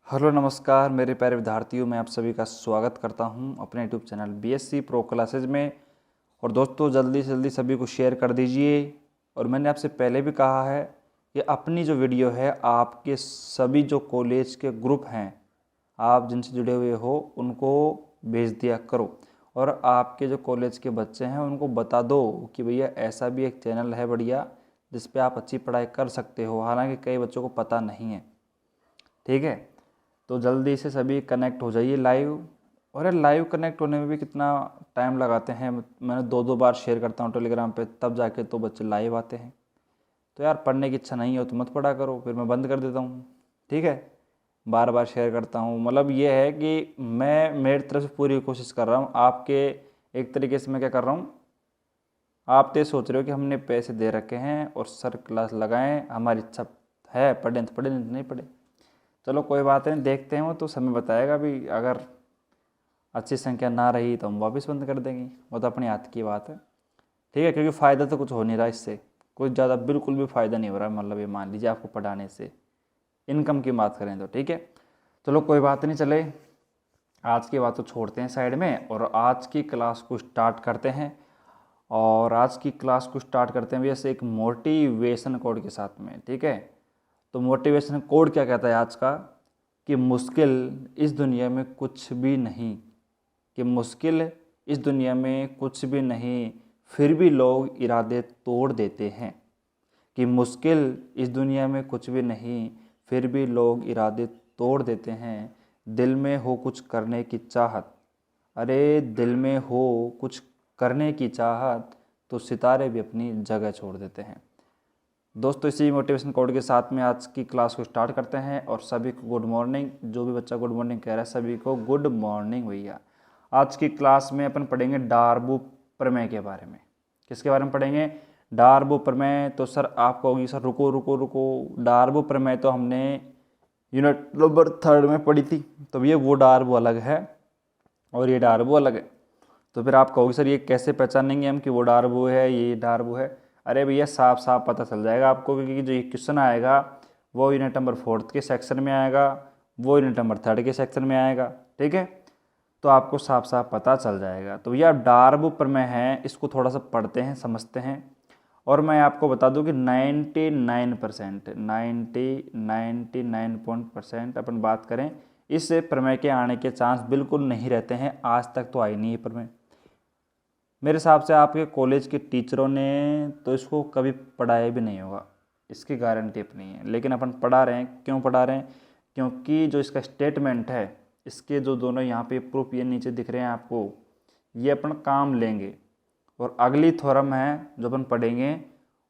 Hello नमस्कार मेरे प्यारे विद्यार्थियों, मैं आप सभी का स्वागत करता हूं अपने YouTube channel BSc pro classes में। और दोस्तों, जल्दी से जल्दी सभी को शेयर कर दीजिए। और मैंने आपसे पहले भी कहा है कि अपनी जो वीडियो है आपके सभी जो कॉलेज के ग्रुप हैं, आप जिनसे जुड़े हुए हो, उनको भेज दिया करो। और आपके जो कॉलेज के बच्चे हैं उनको बता दो कि भैया ऐसा भी एक चैनल है बढ़िया, जिस पे आप अच्छी पढ़ाई कर सकते हो। हालांकि कई बच्चों को पता नहीं है। ठीक है, तो जल्दी से सभी कनेक्ट हो जाइए लाइव। और यार, लाइव कनेक्ट होने में भी कितना टाइम लगाते हैं। मैंने दो दो बार शेयर करता हूँ टेलीग्राम पे, तब जाके तो बच्चे लाइव आते हैं। तो यार, पढ़ने की इच्छा नहीं हो तो मत पढ़ा करो, फिर मैं बंद कर देता हूँ। ठीक है, बार बार शेयर करता हूँ, मतलब ये है कि मैं मेरी तरफ से पूरी कोशिश कर रहा हूँ आपके। एक तरीके से मैं क्या कर रहा हूँ, आप तो ये सोच रहे हो कि हमने पैसे दे रखे हैं और सर क्लास लगाएं, हमारी इच्छा है पढ़ें तो पढ़ें, नहीं पढ़े चलो कोई बात नहीं, देखते हैं। वो तो समय बताएगा भी, अगर अच्छी संख्या ना रही तो हम वापस बंद कर देंगे, वो तो अपने हाथ की बात है। ठीक है, क्योंकि फ़ायदा तो कुछ हो नहीं रहा इससे, कुछ ज़्यादा बिल्कुल भी फ़ायदा नहीं हो रहा। मतलब ये मान लीजिए आपको पढ़ाने से इनकम की बात करें तो ठीक है। चलो कोई बात नहीं, चले आज की बात तो छोड़ते हैं साइड में और आज की क्लास को स्टार्ट करते हैं। और आज की क्लास को स्टार्ट करते हैं वैसे एक मोटिवेशन कोड के साथ में। ठीक है, तो मोटिवेशन कोड क्या कहता है आज का, कि मुश्किल इस दुनिया में कुछ भी नहीं, कि मुश्किल इस दुनिया में कुछ भी नहीं, फिर भी लोग इरादे तोड़ देते हैं। कि मुश्किल इस दुनिया में कुछ भी नहीं, फिर भी लोग इरादे तोड़ देते हैं। दिल में हो कुछ करने की चाहत, अरे दिल में हो कुछ करने की चाहत, तो सितारे भी अपनी जगह छोड़ देते हैं। दोस्तों, इसी मोटिवेशन कोड के साथ में आज की क्लास को स्टार्ट करते हैं। और सभी को गुड मॉर्निंग। जो भी बच्चा गुड मॉर्निंग कह रहा है सभी को गुड मॉर्निंग भैया। आज की क्लास में अपन पढ़ेंगे डार्बो प्रमेय के बारे में। किसके बारे में पढ़ेंगे? डार्बो प्रमेय। तो सर आप कहोगे सर रुको रुको रुको, डार्बो प्रमेय तो हमने यूनिट नंबर 3 में पढ़ी थी, तो ये वो डार्बो अलग है और ये डार्बो अलग है। तो फिर आप कहोगे सर ये कैसे पहचानेंगे हम कि वो डार्बो है ये डार्बो है? अरे भैया, साफ साफ पता चल जाएगा आपको, क्योंकि जो ये क्वेश्चन आएगा वो यूनिट नंबर 4 के सेक्शन में आएगा, वो यूनिट नंबर 3 के सेक्शन में आएगा। ठीक है, तो आपको साफ साफ पता चल जाएगा। तो भैया डार्बो प्रमेय है, इसको थोड़ा सा पढ़ते हैं, समझते हैं। और मैं आपको बता दूं कि 99% 99% अपन बात करें, इस प्रमेय के आने के चांस बिल्कुल नहीं रहते हैं। आज तक तो आई नहीं है प्रमेय मेरे हिसाब से। आपके कॉलेज के टीचरों ने तो इसको कभी पढ़ाया भी नहीं होगा, इसकी गारंटी अपनी है। लेकिन अपन पढ़ा रहे हैं, क्यों पढ़ा रहे हैं? क्योंकि जो इसका स्टेटमेंट है, इसके जो दोनों यहाँ पे प्रूफ ये नीचे दिख रहे हैं आपको, ये अपन काम लेंगे। और अगली थ्योरम है जो अपन पढ़ेंगे,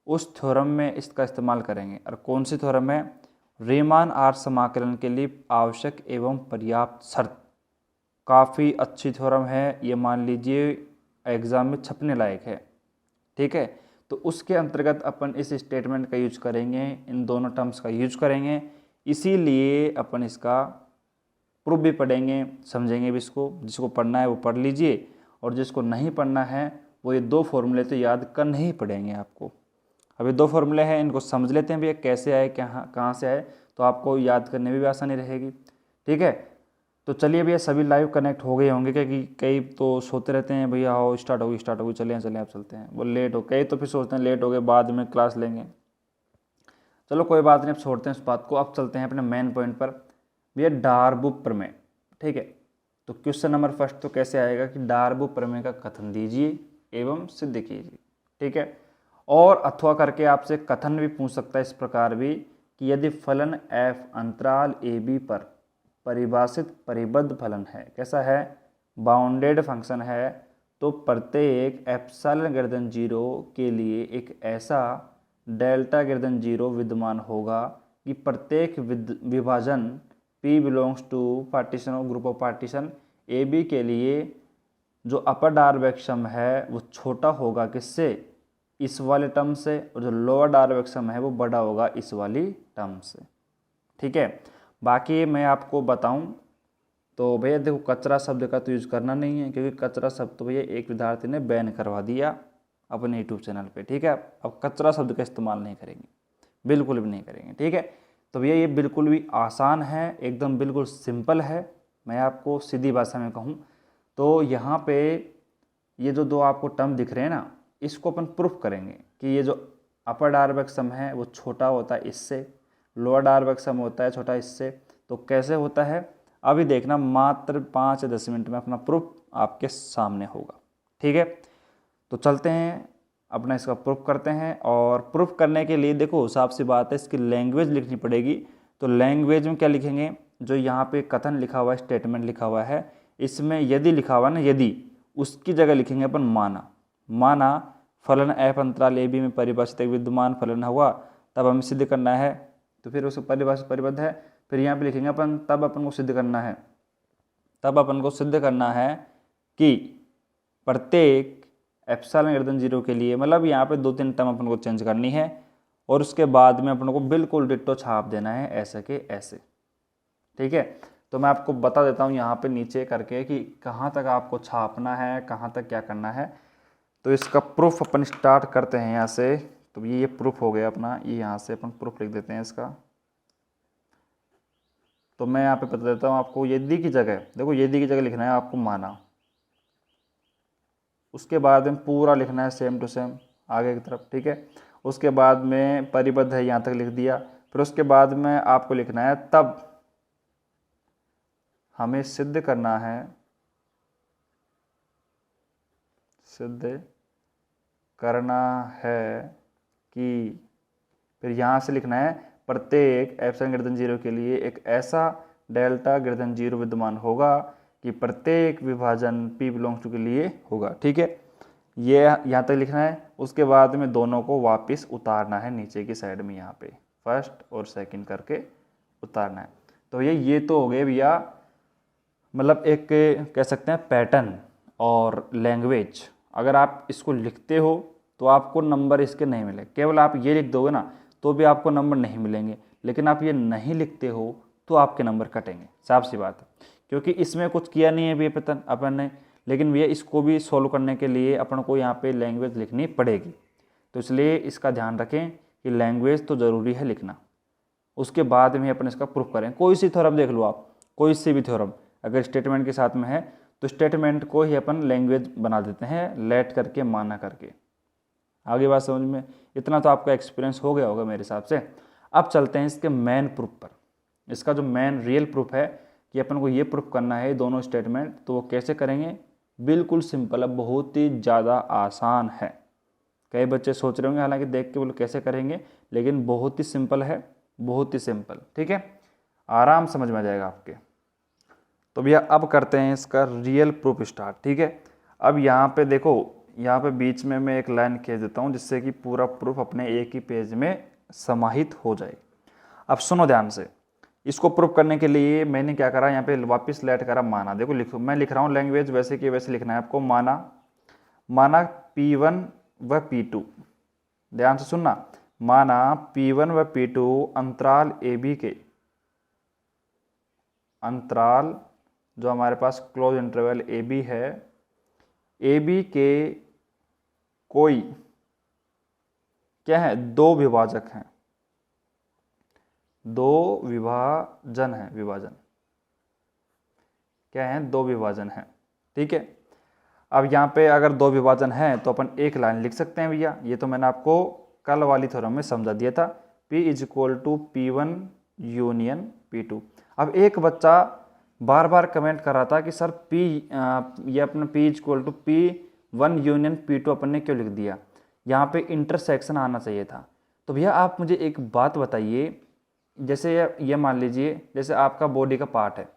उस थ्योरम में इसका इस्तेमाल करेंगे। और कौन सी थ्योरम है? रीमान आर समाकलन के लिए आवश्यक एवं पर्याप्त शर्त। काफ़ी अच्छी थ्योरम है ये, मान लीजिए एग्ज़ाम में छपने लायक है। ठीक है, तो उसके अंतर्गत अपन इस स्टेटमेंट का यूज करेंगे, इन दोनों टर्म्स का यूज करेंगे। इसीलिए अपन इसका प्रूफ भी पढ़ेंगे, समझेंगे भी इसको। जिसको पढ़ना है वो पढ़ लीजिए, और जिसको नहीं पढ़ना है वो ये दो फॉर्मूले तो याद करने ही पड़ेंगे आपको। अभी दो फॉर्मूले हैं, इनको समझ लेते हैं भैया कैसे आए, कहाँ से आए, तो आपको याद करने में भी आसानी रहेगी। ठीक है, तो चलिए भैया, सभी लाइव कनेक्ट हो गए होंगे, क्योंकि कई तो सोते रहते हैं भैया आओ स्टार्ट होगी चले अब चलते हैं, वो लेट हो गए तो फिर सोचते हैं लेट हो गए बाद में क्लास लेंगे। चलो कोई बात नहीं, अब छोड़ते हैं उस बात को, अब चलते हैं अपने मेन पॉइंट पर। भैया डार्बो प्रमेय। ठीक है, तो क्वेश्चन नंबर फर्स्ट तो कैसे आएगा कि डार्बो प्रमेय का कथन दीजिए एवं सिद्ध कीजिए। ठीक है, और अथवा करके आपसे कथन भी पूछ सकता है इस प्रकार भी, कि यदि फलन f अंतराल ab पर परिभाषित परिबद्ध फलन है, कैसा है? बाउंडेड फंक्शन है, तो प्रत्येक एप्सिलॉन ग्रेटर देन 0 के लिए एक ऐसा डेल्टा ग्रेटर देन 0 विद्यमान होगा कि प्रत्येक विभाजन P बिलोंग्स टू पार्टीशन और ग्रुप ऑफ पार्टीशन AB के लिए जो अपर डार्वेक्शम है वो छोटा होगा किससे? इस वाले टर्म से, और जो लोअर डार्वेक्शम है वो बड़ा होगा इस वाली टर्म से। ठीक है, बाकी मैं आपको बताऊं तो भैया देखो, कचरा शब्द का तो यूज करना नहीं है, क्योंकि कचरा शब्द तो भैया एक विद्यार्थी ने बैन करवा दिया अपने यूट्यूब चैनल पे। ठीक है, अब कचरा शब्द का इस्तेमाल नहीं करेंगे, बिल्कुल भी नहीं करेंगे। ठीक है, तो भैया ये बिल्कुल भी आसान है, एकदम बिल्कुल सिंपल है। मैं आपको सीधी भाषा में कहूँ तो यहाँ पे ये जो दो आपको टर्म दिख रहे हैं ना, इसको अपन प्रूफ करेंगे कि ये जो अपर डायरेक्ट सम है वो छोटा होता है इससे, लोअर डायरेक्ट सम होता है छोटा इससे। तो कैसे होता है अभी देखना, मात्र 5 या 10 मिनट में अपना प्रूफ आपके सामने होगा। ठीक है, तो चलते हैं अपना इसका प्रूफ करते हैं। और प्रूफ करने के लिए देखो साफ सी बात है, इसकी लैंग्वेज लिखनी पड़ेगी। तो लैंग्वेज में क्या लिखेंगे, जो यहाँ पे कथन लिखा हुआ है, स्टेटमेंट लिखा हुआ है, इसमें यदि लिखा हुआ है ना, यदि, उसकी जगह लिखेंगे अपन माना। माना फलन एफ अंतराल ए बी में परिभाषित एक विद्यमान फलन हुआ, तब हमें सिद्ध करना है। तो फिर उसको परिभाषित परिबद्ध है, फिर यहाँ पे लिखेंगे अपन तब अपन को सिद्ध करना है, तब अपन को सिद्ध करना है कि प्रत्येक एप्सिलॉन ग्रेटर देन 0 के लिए, मतलब यहाँ पे 2-3 टर्म अपन को चेंज करनी है और उसके बाद में अपन को बिल्कुल डिट्टो छाप देना है ऐसे के ऐसे। ठीक है, तो मैं आपको बता देता हूँ यहाँ पे नीचे करके कि कहाँ तक आपको छापना है, कहाँ तक क्या करना है। तो इसका प्रूफ अपन स्टार्ट करते हैं यहाँ से। तो ये प्रूफ हो गया अपना, ये यहाँ से अपन प्रूफ लिख देते हैं इसका। तो मैं यहाँ पे बता देता हूँ आपको, यदि की जगह, देखो यदि की जगह लिखना है आपको माना, उसके बाद में पूरा लिखना है सेम टू सेम आगे की तरफ। ठीक है, उसके बाद में परिबद्ध है यहाँ तक लिख दिया, फिर उसके बाद में आपको लिखना है तब हमें सिद्ध करना है, सिद्ध करना है कि, फिर यहाँ से लिखना है प्रत्येक एप्सिलॉन ग्रेटर देन 0 के लिए एक ऐसा डेल्टा ग्रेटर देन 0 विद्यमान होगा कि प्रत्येक विभाजन P बिलोंग्स टू के लिए होगा। ठीक है, ये यहाँ तक लिखना है। उसके बाद में दोनों को वापस उतारना है नीचे की साइड में, यहाँ पे फर्स्ट और सेकंड करके उतारना है। तो भैया ये तो हो गए भैया, मतलब एक कह सकते हैं पैटर्न और लैंग्वेज। अगर आप इसको लिखते हो तो आपको नंबर इसके नहीं मिले, केवल आप ये लिख दोगे ना तो भी आपको नंबर नहीं मिलेंगे, लेकिन आप ये नहीं लिखते हो तो आपके नंबर कटेंगे, साफ सी बात है। क्योंकि इसमें कुछ किया नहीं है भैया पैटर्न अपन ने, लेकिन भैया इसको भी सॉल्व करने के लिए अपन को यहाँ पे लैंग्वेज लिखनी पड़ेगी। तो इसलिए इसका ध्यान रखें कि लैंग्वेज तो ज़रूरी है लिखना, उसके बाद में अपन इसका प्रूफ करें। कोई सी थ्योरम देख लो आप, कोई सी भी थ्योरम अगर स्टेटमेंट के साथ में है तो स्टेटमेंट को ही अपन लैंग्वेज बना देते हैं, लेट करके माना करके। आगे बात समझ में, इतना तो आपका एक्सपीरियंस हो गया होगा मेरे हिसाब से। अब चलते हैं इसके मेन प्रूफ पर। इसका जो मेन रियल प्रूफ है कि अपन को ये प्रूफ करना है दोनों स्टेटमेंट, तो वो कैसे करेंगे, बिल्कुल सिंपल है, बहुत ही ज़्यादा आसान है। कई बच्चे सोच रहे होंगे हालांकि देख के बोलो कैसे करेंगे, लेकिन बहुत ही सिंपल है, बहुत ही सिंपल। ठीक है, आराम समझ में आ जाएगा आपके। तो भैया अब करते हैं इसका रियल प्रूफ स्टार्ट। ठीक है, अब यहाँ पे देखो, यहाँ पे बीच में मैं एक लाइन खींच देता हूँ जिससे कि पूरा प्रूफ अपने एक ही पेज में समाहित हो जाए। अब सुनो ध्यान से, इसको प्रूफ करने के लिए मैंने क्या करा, यहाँ पे वापस लेट करा माना। देखो लिखो, मैं लिख रहा हूँ लैंग्वेज वैसे कि वैसे लिखना है आपको। माना, माना P1 व P2, ध्यान से सुनना, माना P1 व P2 अंतराल AB के, अंतराल जो हमारे पास क्लोज इंटरवल AB है, AB के कोई क्या है, दो विभाजक हैं, दो विभाजन है, विभाजन क्या है, दो विभाजन है। ठीक है, अब यहाँ पे अगर दो विभाजन है तो अपन एक लाइन लिख सकते हैं भैया। ये तो मैंने आपको कल वाली थ्योरम में समझा दिया था, P = P1 यूनियन P2। अब एक बच्चा बार बार कमेंट कर रहा था कि सर ये अपना P = P1 यूनियन P2 अपन ने क्यों लिख दिया, यहाँ पे इंटरसेक्शन आना चाहिए था। तो भैया आप मुझे एक बात बताइए, जैसे ये मान लीजिए जैसे आपका बॉडी का पार्ट है,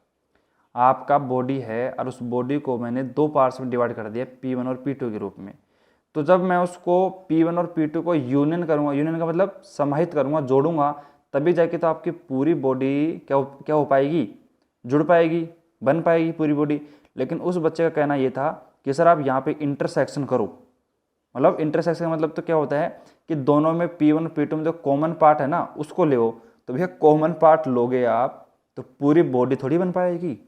आपका बॉडी है और उस बॉडी को मैंने दो पार्ट्स में डिवाइड कर दिया P1 और P2 के रूप में। तो जब मैं उसको P1 और P2 को यूनियन करूँगा, यूनियन का मतलब समाहित करूँगा, जोड़ूंगा, तभी जाके तो आपकी पूरी बॉडी क्या हो पाएगी, जुड़ पाएगी, बन पाएगी पूरी बॉडी। लेकिन उस बच्चे का कहना ये था कि सर आप यहाँ पे इंटरसेक्शन करो, मतलब इंटरसेक्शन का मतलब तो क्या होता है कि दोनों में P1 P2 में जो कॉमन पार्ट है ना उसको ले। तो भैया कॉमन पार्ट लोगे आप तो पूरी बॉडी थोड़ी बन पाएगी,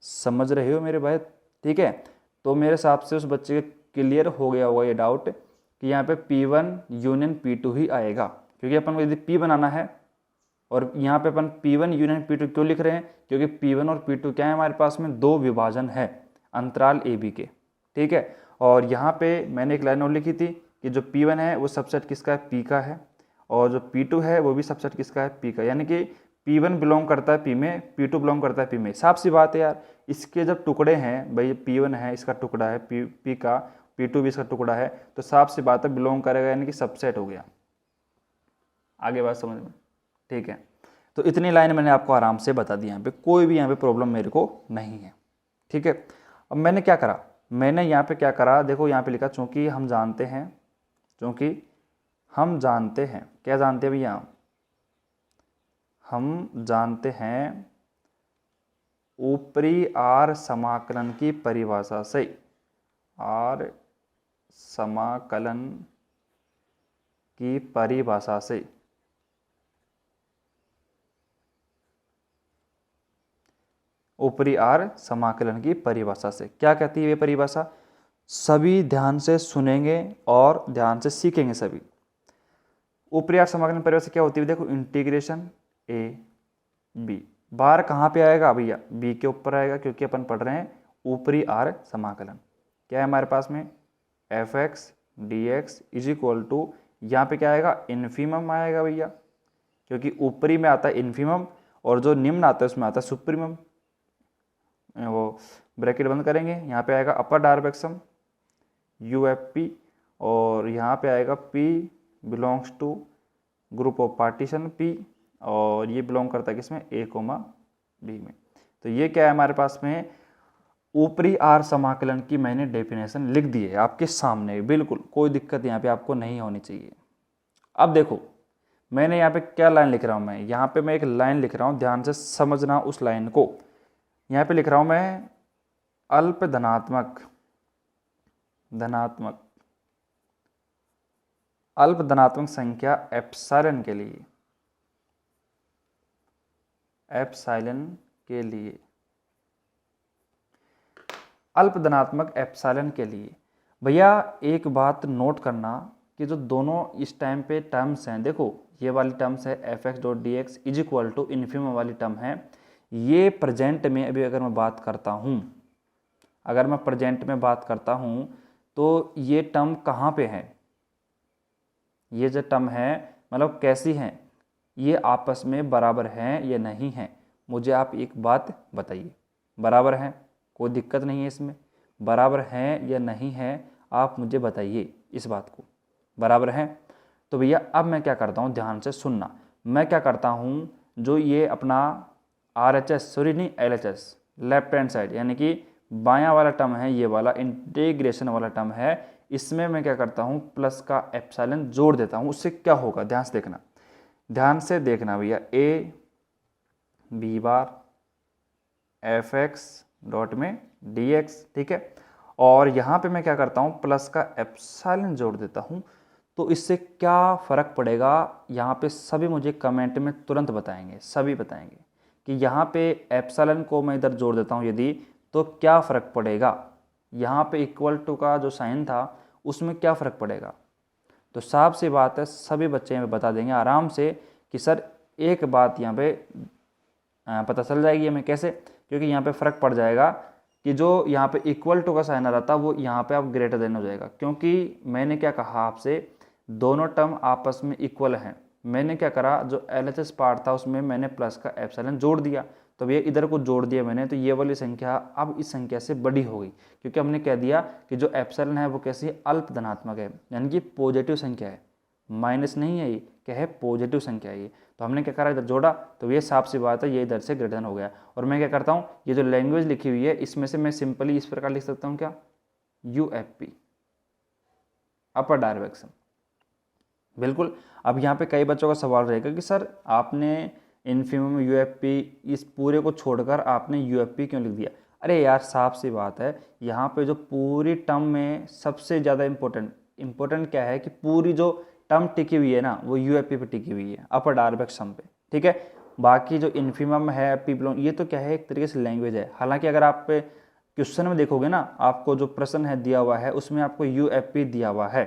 समझ रहे हो मेरे भाई। ठीक है, तो मेरे हिसाब से उस बच्चे के क्लियर हो गया होगा ये डाउट कि यहाँ पे P1 यूनियन P2 ही आएगा, क्योंकि अपन को यदि P बनाना है और यहाँ पे अपन P1 यूनियन P2 क्यों लिख रहे हैं, क्योंकि P1 और P2 क्या है हमारे पास में, दो विभाजन है अंतराल AB के, ठीक है। और यहाँ पे मैंने एक लाइन और लिखी थी कि जो P1 है वो सबसेट किसका है, P का है, और जो P2 है वो भी सबसेट किसका है, P का। यानी कि P1 बिलोंग करता है P में, P2 बिलोंग करता है P में। साफ सी बात है यार, इसके जब टुकड़े हैं भाई, P1 है इसका टुकड़ा है P का, P2 भी इसका टुकड़ा है, तो साफ सी बात है बिलोंग करेगा, यानी कि सबसेट हो गया। आगे बात समझ में, ठीक है। तो इतनी लाइन मैंने आपको आराम से बता दी, यहाँ पे कोई भी यहाँ पे प्रॉब्लम मेरे को नहीं है, ठीक है। अब मैंने क्या करा, मैंने यहाँ पे क्या करा, देखो यहाँ पे लिखा चूंकि हम जानते हैं, क्या जानते हैं भैया, हम जानते हैं ऊपरी आर समाकलन की परिभाषा से, आर समाकलन की परिभाषा से ऊपरी आर समाकलन की परिभाषा से क्या कहती है ये परिभाषा, सभी ध्यान से सुनेंगे और ध्यान से सीखेंगे सभी। ऊपरी आर समाकलन परिभाषा क्या होती है, देखो इंटीग्रेशन ए बी, बार कहाँ पे आएगा भैया, बी के ऊपर आएगा, क्योंकि अपन पढ़ रहे हैं ऊपरी आर समाकलन। क्या है हमारे पास में, F X D X is equal to, यहाँ पे क्या आएगा, इन्फीमम आएगा भैया, क्योंकि ऊपरी में आता है इन्फीमम और जो निम्न आता है उसमें आता है सुप्रीमम। वो ब्रैकेट बंद करेंगे, यहाँ पे आएगा upper direction U F P, और यहाँ पे आएगा P belongs to group of partition P, और ये बिलोंग करता है किसमें, ए कोमा बी में। तो ये क्या है हमारे पास में, ऊपरी आर समाकलन की मैंने डेफिनेशन लिख दी है आपके सामने, बिल्कुल कोई दिक्कत यहाँ पे आपको नहीं होनी चाहिए। अब देखो मैंने यहाँ पे क्या लाइन लिख रहा हूँ, मैं यहाँ पे मैं एक लाइन लिख रहा हूँ, ध्यान से समझना उस लाइन को। यहाँ पे लिख रहा हूँ मैं अल्प धनात्मक अल्प धनात्मक संख्या एप्सिलॉन के लिए, अल्प धनात्मक एप्सिलॉन के लिए भैया एक बात नोट करना कि जो दोनों इस टाइम पे टर्म्स हैं, देखो ये वाली टर्म्स है F X dot D X is equal to infimum वाली टर्म है, ये प्रेजेंट में अभी अगर मैं बात करता हूँ, तो ये टर्म कहाँ पे है, ये जो टर्म है मतलब कैसी हैं, ये आपस में बराबर हैं या नहीं हैं, मुझे आप एक बात बताइए। बराबर हैं, कोई दिक्कत नहीं है इसमें, बराबर हैं या नहीं हैं आप मुझे बताइए इस बात को, बराबर हैं। तो भैया अब मैं क्या करता हूँ, ध्यान से सुनना, मैं क्या करता हूँ, जो ये अपना LHS लेफ्ट हैंड साइड यानी कि बायां वाला टर्म है, ये वाला इंटीग्रेशन वाला टर्म है, इसमें मैं क्या करता हूँ प्लस का एप्सिलॉन जोड़ देता हूँ। उससे क्या होगा ध्यान से देखना भैया, A B bar F X dot में डी एक्स, ठीक है, और यहाँ पे मैं क्या करता हूँ प्लस का एप्सिलॉन जोड़ देता हूँ। तो इससे क्या फ़र्क पड़ेगा, यहाँ पे सभी मुझे कमेंट में तुरंत बताएंगे, सभी बताएंगे कि यहाँ पे एप्सिलॉन को मैं इधर जोड़ देता हूँ यदि, तो क्या फ़र्क पड़ेगा, यहाँ पे इक्वल टू का जो साइन था उसमें क्या फ़र्क पड़ेगा। तो साफ सी बात है, सभी बच्चे हमें बता देंगे आराम से कि सर एक बात यहाँ पे पता चल जाएगी हमें कैसे, क्योंकि यहाँ पे फ़र्क पड़ जाएगा कि जो यहाँ पे इक्वल टू का साइन आ रहा था वो यहाँ पे अब ग्रेटर देन हो जाएगा, क्योंकि मैंने क्या कहा आपसे, दोनों टर्म आपस में इक्वल हैं। मैंने क्या करा, जो LHS पार्ट था उसमें मैंने प्लस का एप्सिलॉन जोड़ दिया, तो ये इधर को जोड़ दिया मैंने, तो ये वाली संख्या अब इस संख्या से बड़ी हो गई, क्योंकि हमने कह दिया कि जो एप्सिलॉन है वो कैसी है, अल्प धनात्मक है, यानी कि पॉजिटिव संख्या है, माइनस नहीं है, ये क्या है, पॉजिटिव संख्या है ये। तो हमने क्या करा, इधर जोड़ा, तो ये साफ सी बात है ये इधर से ग्रेटर हो गया। और मैं क्या करता हूँ, ये जो लैंग्वेज लिखी हुई है इसमें से मैं सिंपली इस प्रकार लिख सकता हूँ, क्या, UFP अपर डायरेक्शन, बिल्कुल। अब यहाँ पे कई बच्चों का सवाल रहेगा कि सर आपने इन्फीमम UFP इस पूरे को छोड़कर आपने UFP क्यों लिख दिया। अरे यार साफ सी बात है, यहाँ पे जो पूरी टर्म में सबसे ज़्यादा इम्पोर्टेंट क्या है कि पूरी जो टर्म टिकी हुई है ना वो UFP पे टिकी हुई है, अपर डायरेक्शन पे, ठीक है। बाकी जो इन्फीमम है पी बिलोंग, ये तो क्या है एक तरीके से लैंग्वेज है। हालांकि अगर आप क्वेश्चन में देखोगे ना, आपको जो प्रश्न है दिया हुआ है उसमें आपको UFP दिया हुआ है,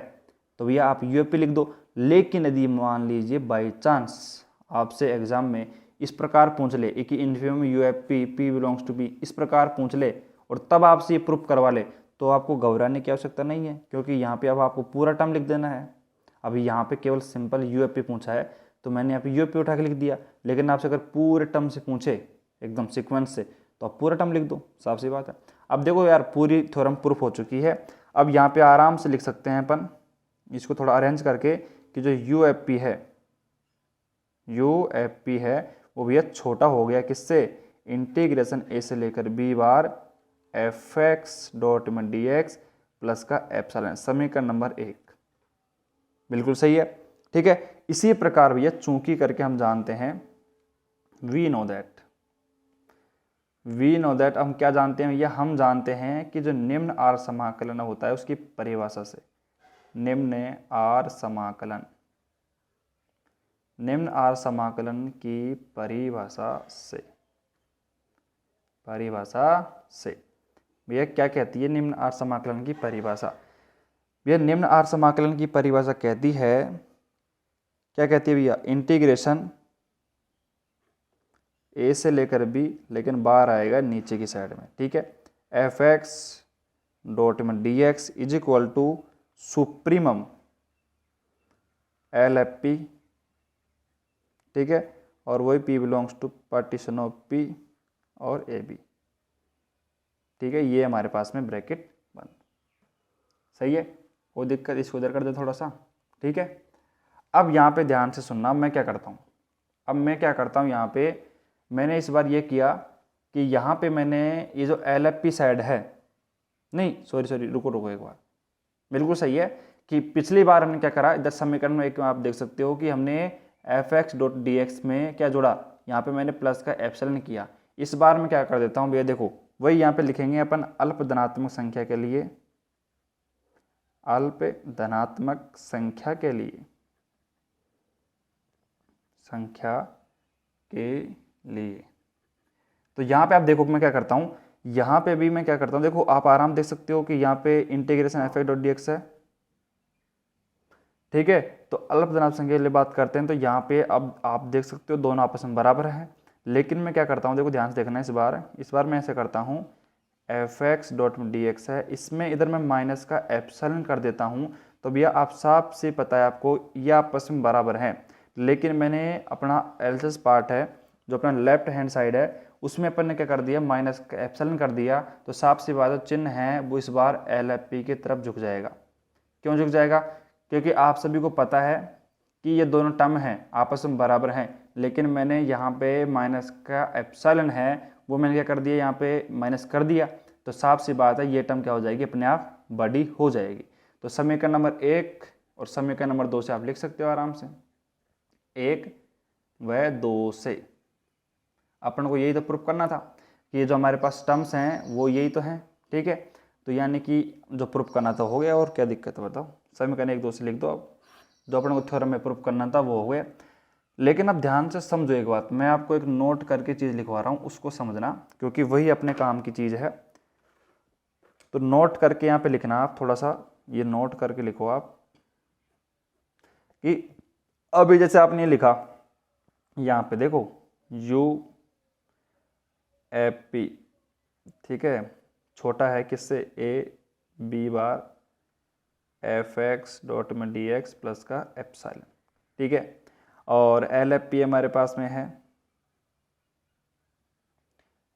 तो भैया आप UFP लिख दो। लेकिन यदि मान लीजिए बाई चांस आपसे एग्जाम में इस प्रकार पूछ ले कि infimum U F P P belongs to P, इस प्रकार पूछ ले और तब आपसे ये प्रूफ करवा ले, तो आपको घबराने की आवश्यकता नहीं है, क्योंकि यहाँ पे अब आपको पूरा टर्म लिख देना है। अभी यहाँ पे केवल सिंपल यू एफ पी पूछा है तो मैंने यहाँ पे यू एफ पी उठा के लिख दिया, लेकिन आपसे अगर पूरे टर्म से पूछे एकदम सीक्वेंस से तो आप पूरा टर्म लिख दो, साफ सी बात है। अब देखो यार, पूरी थ्योरम प्रूफ हो चुकी है। अब यहाँ पे आराम से लिख सकते हैं अपन इसको थोड़ा अरेंज करके कि जो यू एफ पी है, यू एफ पी है वो भैया छोटा हो गया किससे, इंटीग्रेशन ए से लेकर B bar F X dot में डी एक्स प्लस का एप्सिलॉन, समीकरण नंबर 1। बिल्कुल सही है, ठीक है। इसी प्रकार भैया चूंकि करके हम जानते हैं वी नो दैट, हम क्या जानते हैं भैया, हम जानते हैं कि जो निम्न आर समाकलन होता है उसकी परिभाषा से, निम्न आर समाकलन की परिभाषा से भैया क्या कहती है, निम्न आर समाकलन की परिभाषा। भैया निम्न आर समाकलन की परिभाषा कहती है, क्या कहती है भैया, इंटीग्रेशन ए से लेकर बी, लेकिन बाहर आएगा नीचे की साइड में, ठीक है, एफ एक्स डॉट में D X is equal to supremum L F P, ठीक है, और वही P belongs to partition of P और ए बी, ठीक है। ये हमारे पास में ब्रैकेट बंद, सही है। वो दिक्कत इसको इधर कर दे थोड़ा सा, ठीक है। अब यहाँ पे ध्यान से सुनना, मैं क्या करता हूँ, यहाँ पे मैंने इस बार ये किया कि यहाँ पे मैंने ये जो एल एफ पी साइड है, नहीं सॉरी रुको एक बार, बिल्कुल सही है कि पिछली बार हमने क्या करा, इधर समीकरण में एक आप देख सकते हो कि हमने F X dot D x में क्या जोड़ा, यहाँ पे मैंने प्लस का एप्सिलॉन किया। इस बार मैं क्या कर देता हूँ भैया, देखो वही यहाँ पे लिखेंगे अपन अल्प धनात्मक संख्या के लिए, तो यहाँ पे आप देखो मैं क्या करता हूँ, यहाँ पे भी मैं क्या करता हूँ, देखो आप आराम देख सकते हो कि यहाँ पे integration F X dot D x है, ठीक है। तो अल्प धनात्मक संख्या के लिए बात करते हैं तो यहाँ पे अब आप देख सकते हो दोनों आपस में बराबर हैं, लेकिन मैं क्या करता हूँ, देखो ध्यान से देखना, इस बार मैं ऐसे करता हूँ, एफ एक्स डॉट में डी एक्स है, इसमें इधर मैं माइनस का एप्सिलॉन कर देता हूँ, तो भैया आप साफ से पता है आपको ये आपस में बराबर हैं, लेकिन मैंने अपना एलसीएस पार्ट है जो अपना लेफ्ट हैंड साइड है उसमें अपन ने क्या कर दिया, माइनस का एप्सिलॉन कर दिया, तो साफ सी बात है चिन्ह है वो इस बार एल एफ पी की तरफ झुक जाएगा। क्यों झुक जाएगा, क्योंकि आप सभी को पता है कि ये दोनों टर्म हैं आपस में बराबर हैं, लेकिन मैंने यहाँ पे माइनस का एप्सिलॉन है वो मैंने क्या कर दिया, यहाँ पे माइनस कर दिया, तो साफ सी बात है ये टर्म क्या हो जाएगी, अपने आप बड़ी हो जाएगी। तो समीकरण नंबर 1 और समीकरण नंबर 2 से आप लिख सकते हो आराम से, 1 व 2 से अपन को यही तो प्रूफ करना था कि ये जो हमारे पास टर्म्स हैं वो यही तो हैं, ठीक है। तो यानी कि जो प्रूफ करना था हो गया, और क्या दिक्कत है बताओ, समीकरण 1 2 से लिख दो। अब जो अपन को थ्योरम में प्रूफ करना था वो हो गया, लेकिन अब ध्यान से समझो एक बात, मैं आपको एक नोट करके चीज़ लिखवा रहा हूँ, उसको समझना क्योंकि वही अपने काम की चीज़ है। तो नोट करके यहाँ पे लिखना, आप थोड़ा सा ये नोट करके लिखो आप कि अभी जैसे आपने लिखा यहाँ पे देखो यू एफ पी, ठीक है, छोटा है किससे, A B bar F X dot में डी एक्स प्लस का एप्सिलॉन, ठीक है, और एल एफ पी हमारे पास में है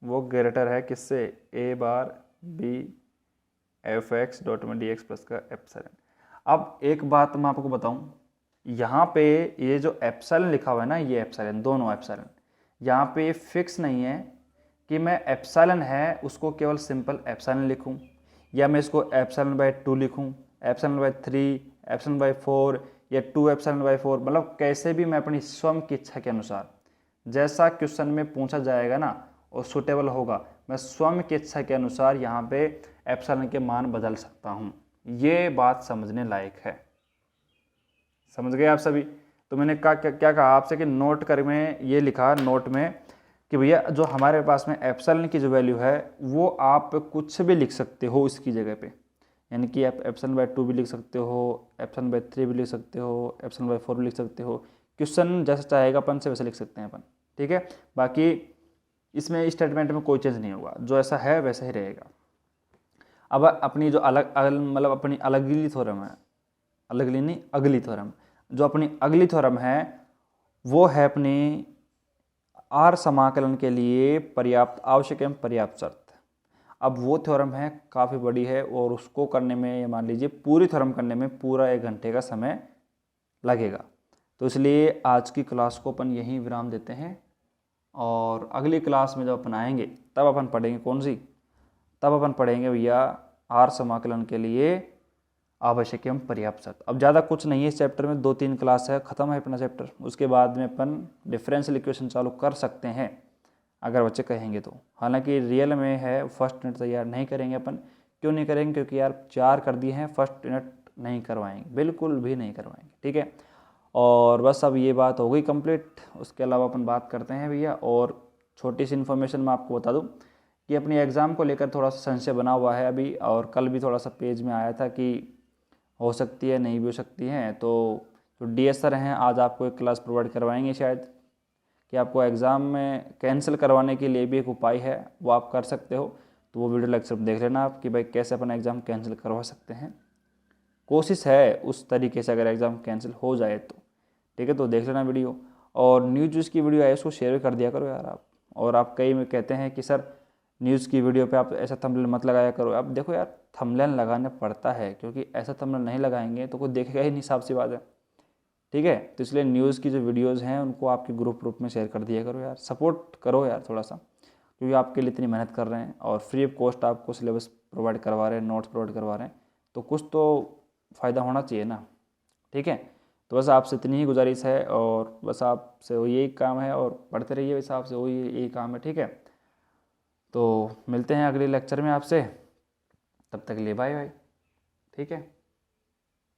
वो ग्रेटर है किससे, ए बार बी एफ एक्स डॉट में डी एक्स प्लस का एप्सिलॉन। अब एक बात मैं आपको बताऊं, यहाँ पे ये जो एप्सिलॉन लिखा हुआ है ना, ये एप्सिलॉन, दोनों एप्सिलॉन, यहाँ पे फिक्स नहीं है कि मैं एप्सिलॉन है उसको केवल सिंपल एप्सिलॉन लिखूं, या मैं इसको एप्सिलॉन बाय 2 लिखूं, एप्सिलॉन बाय 3, एप्सिलॉन बाय 4 या 2 एप्सिलॉन बाय 4, मतलब कैसे भी मैं अपनी स्वयं की इच्छा के अनुसार जैसा क्वेश्चन में पूछा जाएगा ना और सुटेबल होगा, मैं स्वयं की इच्छा के अनुसार यहाँ पे एप्सिलॉन के मान बदल सकता हूँ। ये बात समझने लायक है, समझ गए आप सभी। तो मैंने क्या कहा आपसे कि नोट कर में ये लिखा नोट में कि भैया जो हमारे पास में एप्सिलॉन की जो वैल्यू है वो आप कुछ भी लिख सकते हो इसकी जगह पे, यानी कि आप एप्सिलॉन बाय 2 भी लिख सकते हो, एप्सिलॉन बाय 3 भी लिख सकते हो, एप्सिलॉन बाय 4 भी लिख सकते हो, क्वेश्चन जैसा चाहेगा अपन से वैसे लिख सकते हैं अपन, ठीक है। बाकी इसमें स्टेटमेंट में कोई चेंज नहीं होगा, जो ऐसा है वैसा ही रहेगा। अब अपनी जो मतलब अपनी अगली थ्योरम है, अगली थ्योरम, जो अपनी अगली थ्योरम है वो है अपनी आर समाकलन के लिए पर्याप्त आवश्यक एवं पर्याप्त शर्त। अब वो थ्योरम है, काफ़ी बड़ी है, और उसको करने में ये मान लीजिए पूरी थ्योरम करने में पूरा 1 घंटे का समय लगेगा। तो इसलिए आज की क्लास को अपन यहीं विराम देते हैं, और अगली क्लास में जब अपन आएंगे तब अपन पढ़ेंगे कौन सी, तब अपन पढ़ेंगे भैया आर समाकलन के लिए आवश्यक एवं पर्याप्त शर्त। अब ज़्यादा कुछ नहीं है इस चैप्टर में, 2-3 क्लास है, ख़त्म है अपना चैप्टर। उसके बाद में अपन डिफरेंशियल इक्वेशन चालू कर सकते हैं अगर बच्चे कहेंगे तो। हालांकि रियल में है फर्स्ट यूनिट तैयार नहीं करेंगे अपन। क्यों नहीं करेंगे? क्योंकि यार 4 कर दिए हैं, फर्स्ट यूनिट नहीं करवाएंगे, बिल्कुल भी नहीं करवाएंगे, ठीक है। और बस अब ये बात हो गई कंप्लीट। उसके अलावा अपन बात करते हैं भैया, और छोटी सी इन्फॉर्मेशन मैं आपको बता दूं कि अपनी एग्ज़ाम को लेकर थोड़ा सा संशय बना हुआ है अभी, और कल भी थोड़ा सा पेज में आया था कि हो सकती है नहीं भी हो सकती है। तो जो DS सर हैं आज आपको एक क्लास प्रोवाइड करवाएंगे शायद, कि आपको एग्ज़ाम में कैंसिल करवाने के लिए भी एक उपाय है, वो आप कर सकते हो। तो वो वीडियो लेक्चर देख लेना आप कि भाई कैसे अपन एग्ज़ाम कैंसिल करवा सकते हैं। कोशिश है उस तरीके से अगर एग्ज़ाम कैंसिल हो जाए तो, ठीक है। तो देख लेना वीडियो, और न्यूज़ की वीडियो है उसको शेयर कर दिया करो यार आप। और आप कई में कहते हैं कि सर न्यूज़ की वीडियो पे आप ऐसा थंबनेल मत लगाया करो। अब देखो यार, थंबनेल लगाना पड़ता है, क्योंकि ऐसा थंबनेल नहीं लगाएंगे तो कोई देखेगा ही नहीं, साफ सी बात है, ठीक है। तो इसलिए न्यूज़ की जो वीडियोज़ हैं उनको आपके ग्रुप में शेयर कर दिया करो यार, सपोर्ट करो यार थोड़ा सा, क्योंकि आपके लिए इतनी मेहनत कर रहे हैं और फ्री ऑफ कॉस्ट आपको सिलेबस प्रोवाइड करवा रहे हैं, नोट्स प्रोवाइड करवा रहे हैं, तो कुछ तो फ़ायदा होना चाहिए ना, ठीक है। तो बस आपसे इतनी ही गुजारिश है, और बस आपसे वो यही काम है, और पढ़ते रहिए, वैसे आपसे वही यही काम है, ठीक है। तो मिलते हैं अगले लेक्चर में आपसे, तब तक के लिए बाय बाय, ठीक है।